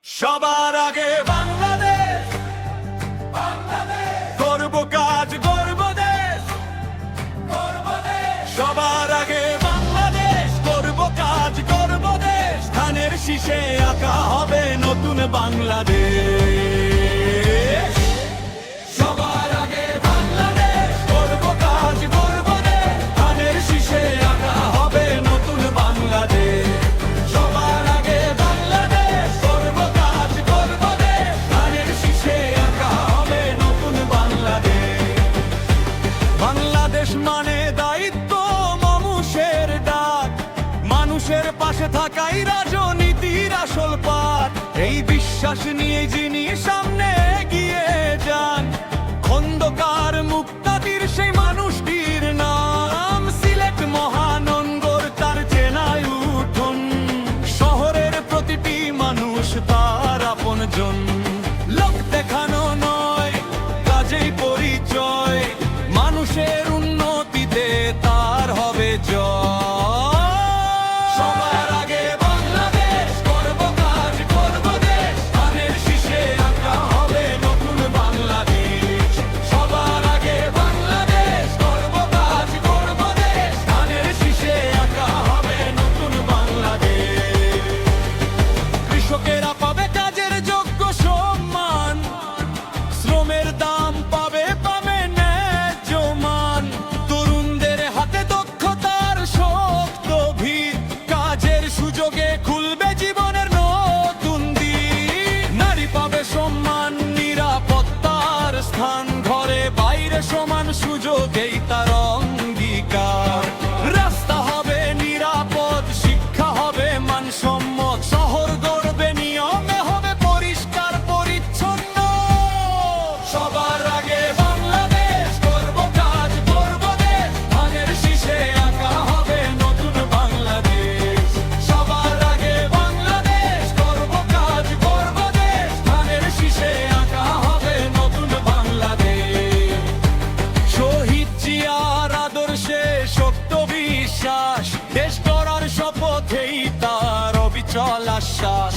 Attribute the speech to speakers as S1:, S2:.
S1: সবার আগে বাংলাদেশ, করব কাজ গর্ব দেশ, সবার আগে বাংলাদেশ, করব কাজ গর্ব দেশ, ধানের শীষে আঁকা হবে নতুন বাংলাদেশ। সবার আগে বাংলাদেশ, করব কাজ গর্ব দেশ, ধানের শীষে আঁকা হবে নতুন বাংলাদেশ। সবার আগে বাংলাদেশ, করব কাজ গর্ব দেশ, ধানের শীষে আঁকা হবে নতুন বাংলাদেশ। বাংলাদেশ মানে দায়িত্ব, মানুষের ডাক, মানুষের পাশে থাকাই রাজনীতির আসল পাঠ। এই বিশ্বাস নিয়ে যিনি সামনে এগিয়ে যান, খন্দকার মুক্তাদির সেই মানুষটির নাম। সিলেট মহানগর তার চেনায় উঠোন, শহরের প্রতিটি মানুষ তার আপনজন। লোক দেখানো নয়, কাজেই পরিচয়, মানুষের উন্নতিতে তার হবে জয়। সবার আগে বাংলাদেশ, করব কাজ করব দেশ, ধানের শীষে আঁকা হবে নতুন বাংলাদেশ। সবার আগে বাংলাদেশ, করব কাজ করব দেশ, ধানের শীষে আঁকা হবে নতুন বাংলাদেশ। কৃষকেরা পাবে কাজের যোগ্য সম্মান, শ্রমের দাম পাবে ন্যায্য মান। তরুণদের হাতে দক্ষতার শক্ত ভিত, কাজের সুযোগে খুলবে জীবনের নতুন দিক। নারী পাবে সম্মান, নিরাপত্তার স্থান, ঘরে বাইরে সমান সুযোগেই তার অঙ্গীকার। রাস্তা হবে নিরাপদ, শিক্ষা হবে মানসম্মত, শহর গড়বে নিয়মে হবে পরিষ্কার পরিচ্ছন্ন। সবার আগে বাংলাদেশ, করব কাজ করব দেশ, ধানের শীষে আঁকা হবে নতুন বাংলাদেশ। সবার আগে বাংলাদেশ, করব কাজ করব দেশ, ধানের শীষে আঁকা হবে নতুন বাংলাদেশ। শহীদ জিয়ার আদর্শে শক্ত বিশ্বাস, দেশ গড়ার শপথেই তার অবিচল আশ্বাস।